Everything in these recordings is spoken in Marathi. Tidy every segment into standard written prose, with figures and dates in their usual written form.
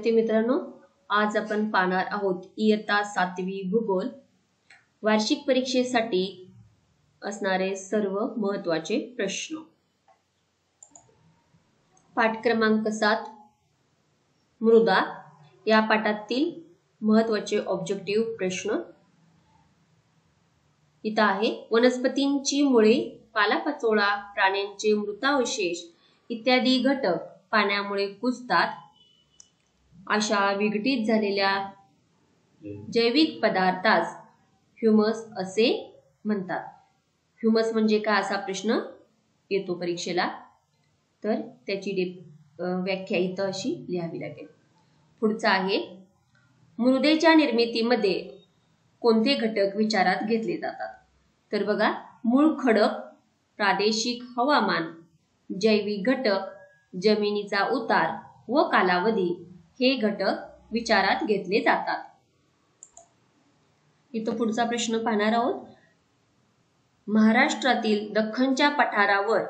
विद्यार्थी मित्रांनो, आज आपण पाहणार आहोत इयत्ता 7वी भूगोल वार्षिक परीक्षेसाठी असणारे सर्व महत्त्वाचे प्रश्न। पाठ क्रमांक 7 मृदा या पाठातील महत्त्वाचे ऑब्जेक्टिव्ह प्रश्न इथं आहे। वनस्पतींची मुळे, पालापाचोळा, प्राण्यांचे मृतावशेष इत्यादी घटक पाण्यामुळे कुजतात। अशा विघटित झालेल्या जैविक पदार्थास ह्युमस असे म्हणतात। ह्युमस म्हणजे काय असा प्रश्न येतो परीक्षेला, तर त्याची व्याख्या इथं अशी लिहावी लागेल। पुढचा आहे मृदेच्या निर्मितीमध्ये कोणते घटक विचारात घेतले जातात। तर बघा, मूळ खडक, प्रादेशिक हवामान, जैविक घटक, जमिनीचा उतार व कालावधी हे घटक विचारात घेतले जातात। इथं पुढचा प्रश्न पाहणार आहोत। महाराष्ट्रातील दख्खनच्या पठारावर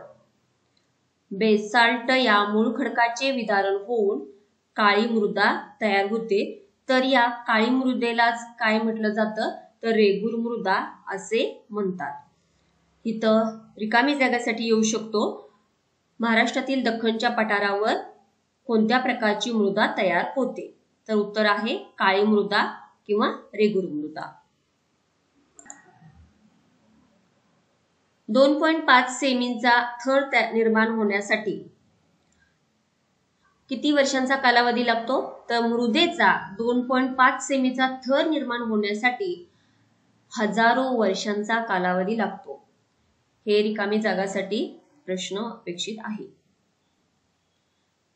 बेसाल्ट या मूळ खडकाचे विदारण होऊन काळी मृदा तयार होते, तर या काळी मृदेलाच काय म्हटलं जातं, तर रेगूर मृदा असे म्हणतात। इथं रिकामी जागासाठी येऊ शकतो। महाराष्ट्रातील दख्खनच्या पठारावर कोणत्या प्रकारची मृदा तयार होते, तर उत्तर आहे काळी मृदा किंवा रेगूर मृदा। 2.5 सेमींचा थर निर्माण होण्यासाठी किती वर्षांचा कालावधी लागतो, तर मृदेचा 2.5 सेमीचा थर निर्माण होण्यासाठी हजारो वर्षांचा कालावधी लागतो। हे रिकामी जागासाठी प्रश्न अपेक्षित आहे।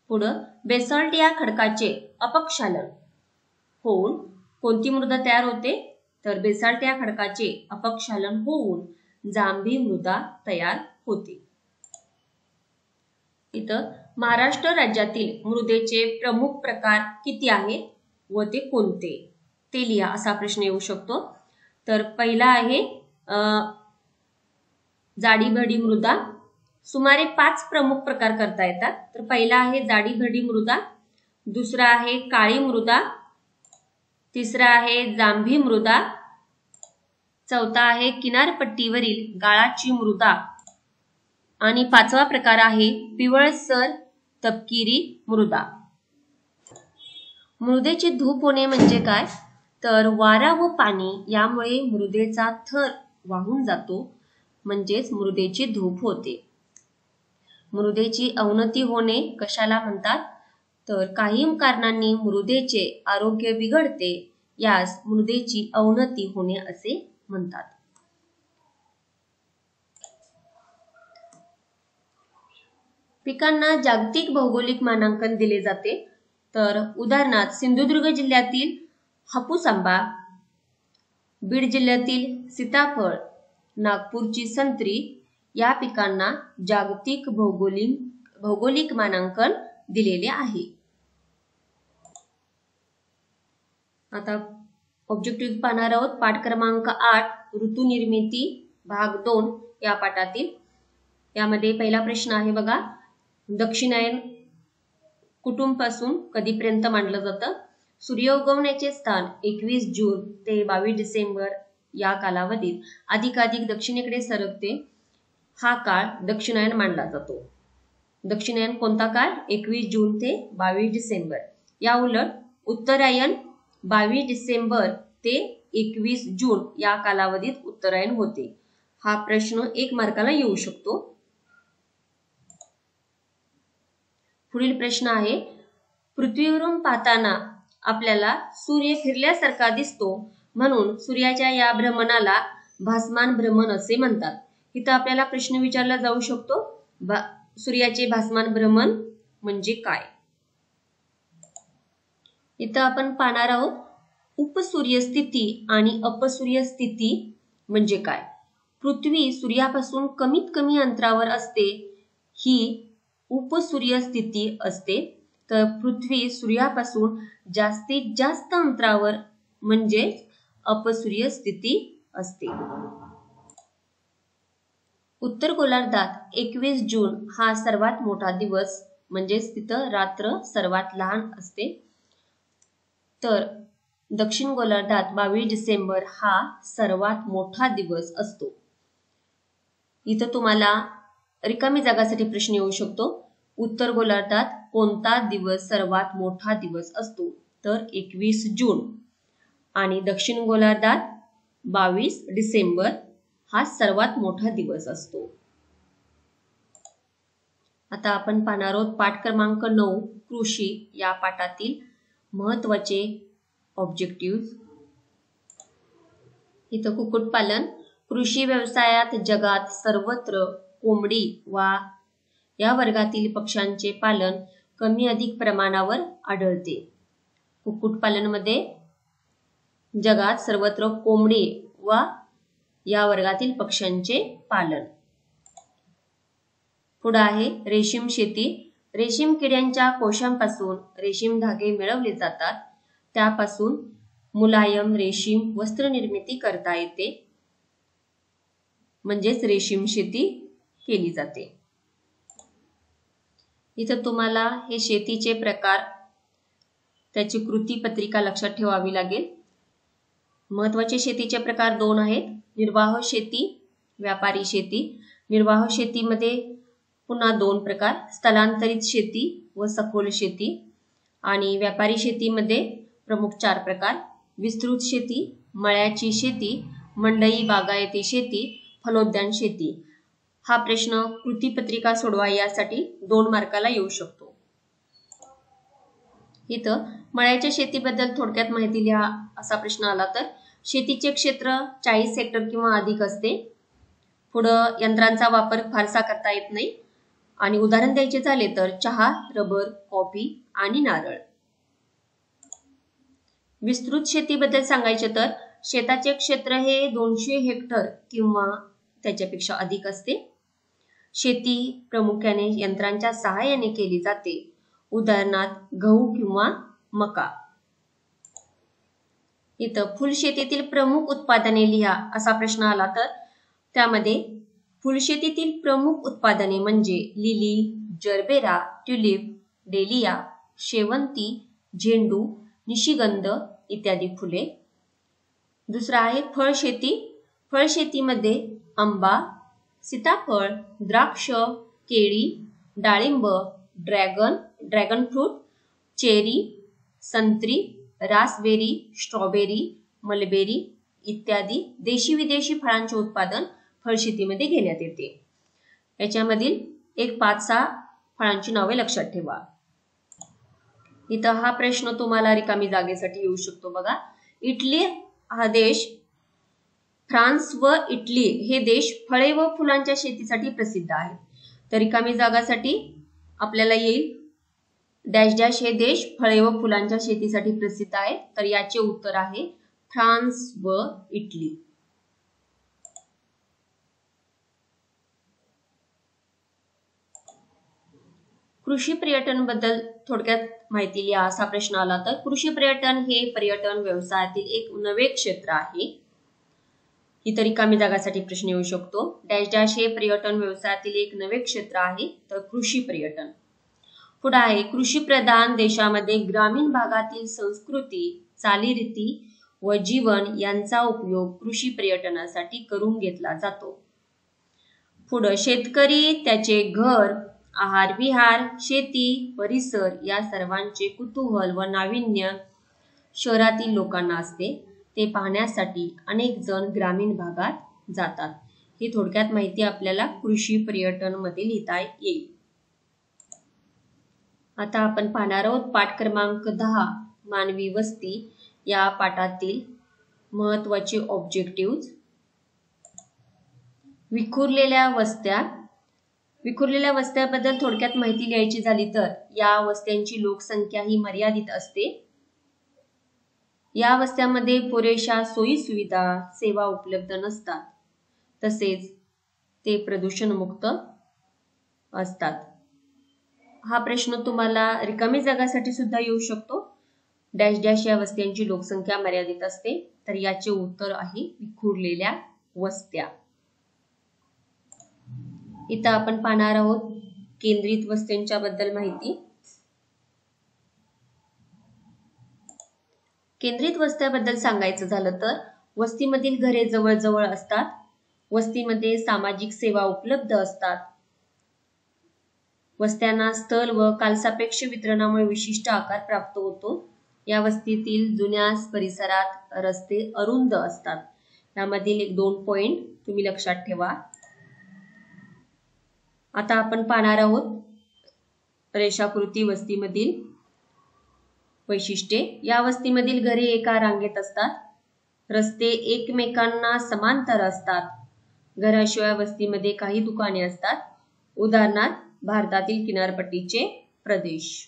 पुढं, बेसाल्ट या खडकाचे अपक्षालन होऊन कोणती मृदा तयार होते, तर बेसाल्ट या खडकाचे अपक्षालन होऊन जांभी मृदा तयार होते। इथं महाराष्ट्र राज्यातील मृदेचे प्रमुख प्रकार किती आहेत व ते कोणते ते लिहा असा प्रश्न येऊ शकतो। तर पहिला आहे जाडी भरडी मृदा। सुमारे 5 प्रमुख प्रकार करता येतात। तर पहिला आहे जाडी भरडी मृदा, दुसरा आहे काळी मृदा, तिसरा आहे जांभी मृदा, चौथा आहे किनारपट्टीवरील गाळाची मृदा आणि 5वा प्रकार आहे पिवळसर तपकिरी मृदा। मृदेची धूप होणे म्हणजे काय, तर वारा व पाणी यामुळे मृदेचा थर वाहून जातो, म्हणजेच मृदेची धूप होते। मृदेची अवनती होणे कशाला म्हणतात, तर काही कारणांनी मृदेचे आरोग्य बिघडते, यास मृदेची अवनती होणे असे म्हणतात। पिकांना जागतिक भौगोलिक मानांकन दिले जाते। तर उदाहरणार्थ सिंधुदुर्ग जिल्ह्यातील हापूस आंबा, बीड जिल्ह्यातील सीताफळ, नागपूरची संत्री या पिकांना जागतिक भौगोलिक मानांकन दिलेले आहे। आता ऑब्जेक्टिव्ह पाहणार आहोत। पाठ क्रमांक 8 ऋतू निर्मिती भाग 2 या पाठातील। यामध्ये पहिला प्रश्न आहे बघा, दक्षिणायन कुठूनपासून कधीपर्यंत मानलं जातं। सूर्य उगवण्याचे स्थान 21 जून ते 22 डिसेंबर या कालावधीत अधिकाधिक दक्षिणेकडे सरकते, हा काळ दक्षिणायन मानला जातो। दक्षिणायन कोणता काळ, 21 जून ते 22 डिसेंबर। या उलट उत्तरायण 22 डिसेंबर ते 21 जून या कालावधीत उत्तरायण होते। हा प्रश्न 1 मार्काला येऊ शकतो। पुढील प्रश्न आहे, पृथ्वीवरून पाहताना आपल्याला सूर्य फिरल्यासारखा दिसतो, म्हणून सूर्याच्या या भ्रमणाला भासमान भ्रमण असे म्हणतात। इथं आपल्याला प्रश्न विचारला जाऊ शकतो, सूर्याचे भासमान भ्रमण म्हणजे काय। इथं आपण पाहणार आहोत, उपसूर्यस्थिती आणि अपसूर्य स्थिती म्हणजे काय। पृथ्वी सूर्यापासून कमीत कमी अंतरावर असते, ही उपसूर्य स्थिती असते। तर पृथ्वी सूर्यापासून जास्तीत जास्त अंतरावर म्हणजे अपसूर्य स्थिती असते। उत्तर गोलार्धात 21 जून हा सर्वात मोठा दिवस, म्हणजेच तिथं रात्र सर्वात लहान असते। तर दक्षिण गोलार्धात 22 डिसेंबर हा सर्वात मोठा दिवस असतो. इथं तुम्हाला रिकामी जागासाठी प्रश्न येऊ शकतो. उत्तर गोलार्धात कोणता दिवस सर्वात मोठा दिवस असतो? तर 21 जून. आणि दक्षिण गोलार्धात 22 डिसेंबर हा सर्वात मोठा दिवस असतो. आता आपण पाहणार आहोत पाठ क्रमांक 9 कृषी या पाठातील महत्त्वाचे ऑब्जेक्टिव्ह. इथं कुक्कुटपालन. कृषी व्यवसायात जगात सर्वत्र कोंबडी वा या वर्गातील पक्ष्यांचे पालन कमी अधिक प्रमाणावर आढळते. कुक्कुटपालनमध्ये जगात सर्वत्र कोंबडी वा या वर्गातील पक्ष्यांचे पालन. पुढे आहे रेशीम शेती. रेशीम किड्यांच्या कोशांपासून रेशीम धागे मिळवले जातात. त्यापासून मुलायम रेशीम वस्त्र निर्मिती करता येते, म्हणजेच रेशीम शेती केली जाते. इथं तुम्हाला हे शेतीचे प्रकार, त्याची कृती पत्रिका लक्षात ठेवावी लागेल. महत्त्वाचे शेतीचे प्रकार 2 आहेत. निर्वाह शेती, व्यापारी शेती. निर्वाह शेतीमध्ये पुन्हा 2 प्रकार, स्थलांतरित शेती व सखोल शेती. आणि व्यापारी शेतीमध्ये प्रमुख 4 प्रकार, विस्तृत शेती, मळ्याची शेती, मंडई बागायती शेती, फलोद्यान शेती. हा प्रश्न कृतीपत्रिका सोडवा यासाठी 2 मार्काला येऊ शकतो. इथं मळ्याच्या शेतीबद्दल थोडक्यात माहिती लिहा असा प्रश्न आला तर शेतीचे क्षेत्र 40 हेक्टर किंवा अधिक असते. पुढं यंत्रांचा वापर फारसा करता येत नाही. आणि उदाहरण द्यायचे झाले तर चहा, रबर, कॉफी आणि नारळ. विस्तृत शेतीबद्दल सांगायचे तर शेताचे क्षेत्र हे 200 हेक्टर किंवा त्याच्यापेक्षा अधिक असते. शेती प्रामुख्याने यंत्रांच्या सहाय्याने केली जाते. उदाहरणार्थ गहू किंवा मका. इथं फुलशेतीतील प्रमुख उत्पादने लिहा असा प्रश्न आला तर त्यामध्ये फुलशेतीतील प्रमुख उत्पादने म्हणजे लिली, जरबेरा, ट्युलिप, डेलिया, शेवंती, झेंडू, निशिगंध इत्यादी फुले. दुसरा आहे फळशेती. फळशेतीमध्ये आंबा, सीताफळ, द्राक्ष, केळी, डाळिंब, ड्रॅगन फ्रूट, चेरी, संत्री, रासबेरी, स्ट्रॉबेरी, मलबेरी इत्यादी देशी विदेशी फळांचे उत्पादन फळशेतीमध्ये घेण्यात येते. याच्यामधील एक 5-6 फळांची नावे लक्षात ठेवा. इथं हा प्रश्न तुम्हाला रिकामी जागेसाठी येऊ शकतो बघा. इटली हा देश, फ्रान्स व इटली हे देश फळे व फुलांच्या शेतीसाठी प्रसिद्ध आहेत. तर रिकामी जागासाठी आपल्याला येईल डॅश डॅश हे देश फळे व फुलांच्या शेतीसाठी प्रसिद्ध आहेत. तर याचे उत्तर आहे फ्रान्स व इटली. कृषी पर्यटन बद्दल थोडक्यात माहिती लिहा असा प्रश्न आला तर कृषी पर्यटन हे पर्यटन व्यवसायातील एक नवे क्षेत्र आहे. इतर रिकामी जागासाठी प्रश्न येऊ शकतो. डॅश डॅश हे पर्यटन व्यवसायातील एक नवे क्षेत्र आहे. तर कृषी पर्यटन. पुढे आहे कृषी प्रधान देशामध्ये ग्रामीण भागातील संस्कृती, चालीरीती व जीवन यांचा उपयोग कृषी पर्यटनासाठी करून घेतला जातो. पुढे शेतकरी त्याचे घर, आहार विहार, शेती, परिसर या सर्वांचे कुतूहल व नाविन्य शहरातील लोकांना असते. ते पाहण्यासाठी अनेक जण ग्रामीण भागात जातात. ही थोडक्यात माहिती आपल्याला कृषी पर्यटन मध्ये लिहिता येईल. आता आपण पाहणार आहोत पाठ क्रमांक 10 मानवी वस्ती या पाठातील महत्त्वाचे ऑब्जेक्टिव्ह. विखुरलेल्या वस्त्या. विखुरलेल्या वस्त्याबद्दल थोडक्यात माहिती लिहायची झाली तर या वस्त्यांची लोकसंख्या ही मर्यादित असते. या वस्त्यामध्ये पुरेशा सोयी सुविधा, सेवा उपलब्ध नसतात. तसेच ते प्रदूषणमुक्त असतात. हा प्रश्न तुम्हाला रिकामी जागासाठी सुद्धा येऊ शकतो. डॅश डॅश या वस्त्यांची लोकसंख्या मर्यादित असते. तर याचे उत्तर आहे विखुरलेल्या वस्त्या. इथं आपण पाहणार आहोत केंद्रित वस्त्यांच्या बद्दल माहिती. केंद्रित वस्त्याबद्दल सांगायचं झालं तर वस्तीमधील घरे जवळजवळ असतात. वस्तीमध्ये सामाजिक सेवा उपलब्ध असतात. वस्त्यांना स्थल व कालसापेक्ष वितरणामुळे विशिष्ट आकार प्राप्त होतो. या वस्तीतील जुन्या परिसरात रस्ते अरुंद असतात. यामधील 1-2 पॉइंट तुम्ही लक्षात ठेवा. आता आपण पाहणार आहोत रेषाकृती वस्तीमधील वैशिष्ट्ये. या वस्तीमधील घरे एका रांगेत असतात. रस्ते एकमेकांना समांतर असतात. घराशिवाय वस्तीमध्ये काही दुकाने असतात. उदाहरणार्थ भारतातील किनारपट्टीचे प्रदेश.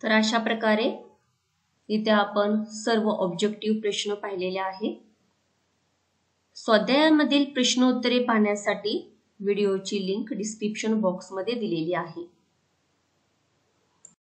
तर अशा प्रकारे इथे आपण सर्व ऑब्जेक्टिव्ह प्रश्न पाहिलेले आहे. स्वाध्यायामधील प्रश्नोत्तरे पाहण्यासाठी व्हिडिओची लिंक डिस्क्रिप्शन बॉक्समध्ये दिलेली आहे.